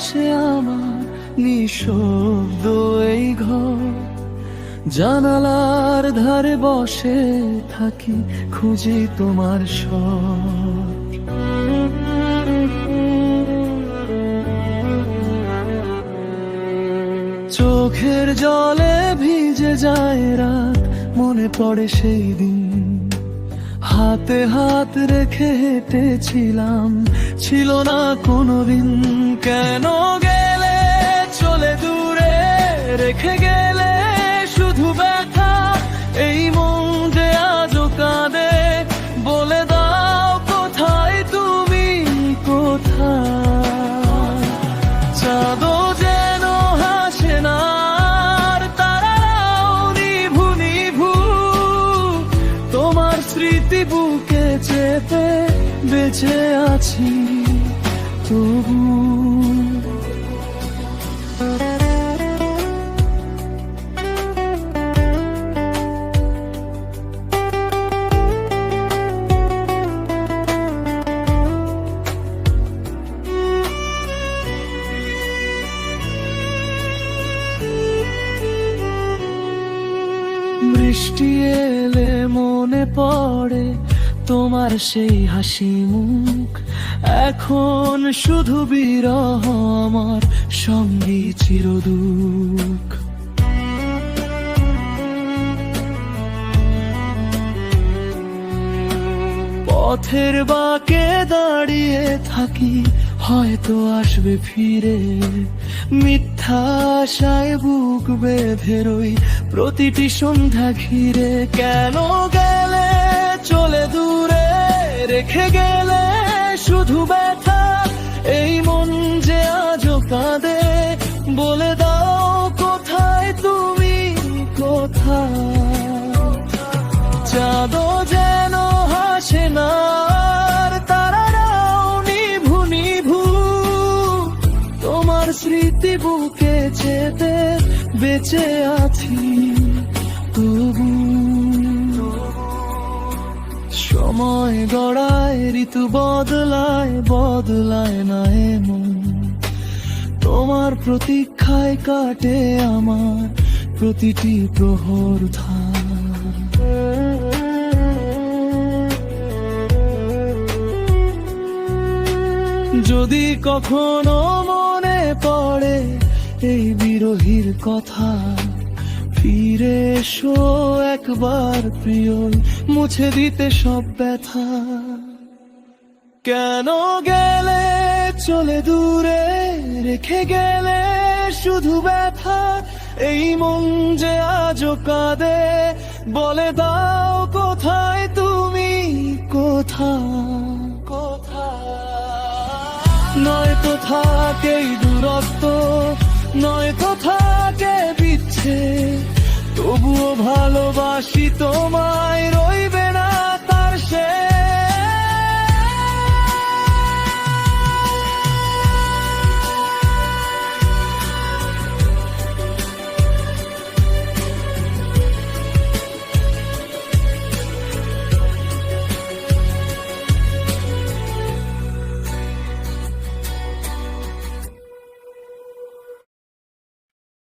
পাশে আমার নিঃশব্দ এই ঘর, জানালার ধারে বসে থাকি খুঁজি তোমার স্বর। চোখের জলে ভিজে যায় রাত, মনে পড়ে সেই দিন হাতে হাত রেখে হেঁটেছিলাম, ছিল না কোনোদিন। কেন গেলে চলে দূরে, রেখে গেলে শুধু ব্যথা, এই মন যে আজও কাঁদে, বলে দাও কোথায় তুমি, কোথায়? চাঁদও যেন হাসে না, আর তারাও নিভু নিভু, তোমার স্মৃতি বুকে চেপে বেঁচে আছি তবু। বৃষ্টি এলে মনে পড়ে তোমার সেই হাসি মুখ, এখন শুধু বিরহ আমার সঙ্গী চিরদুখ। পথের বাঁকে দাঁড়িয়ে থাকি, হয়তো আসবে ফিরে, মিথ্যা আশায় বুক বেঁধে রই প্রতিটি সন্ধ্যা ঘিরে। কেন গেলে চলে দূরে, রেখে গেলে শুধু ব্যথা, এই মন যে আজও কাঁদে, বলে দাও কোথায় তুমি, কোথায়? চাঁদও যেন হাসে না, আর তারারাও নিভু নিভু, তোমার স্মৃতি বুকে চেপে বেঁচে আছি তবু। সময় গড়ায়, ঋতু বদলায়, বদলায় না এমন, তোমার প্রতীক্ষায় কাটে আমার প্রতিটি প্রহর ধার। যদি কখনো মনে পড়ে এই বিরহীর কথা, ফিরে এসো একবার প্রিয়, মুছে দিতে সব ব্যথা। কেন গেলে চলে দূরে, রেখে গেলে শুধু ব্যথা, এই মন যে আজও কাঁদে, বলে দাও কোথায় তুমি, কোথায়, কোথায়? নয়তো থাকে দূরত্ব, নয়তো থাকে বিচ্ছেদ, তবুও ভালোবাসি তোমায়।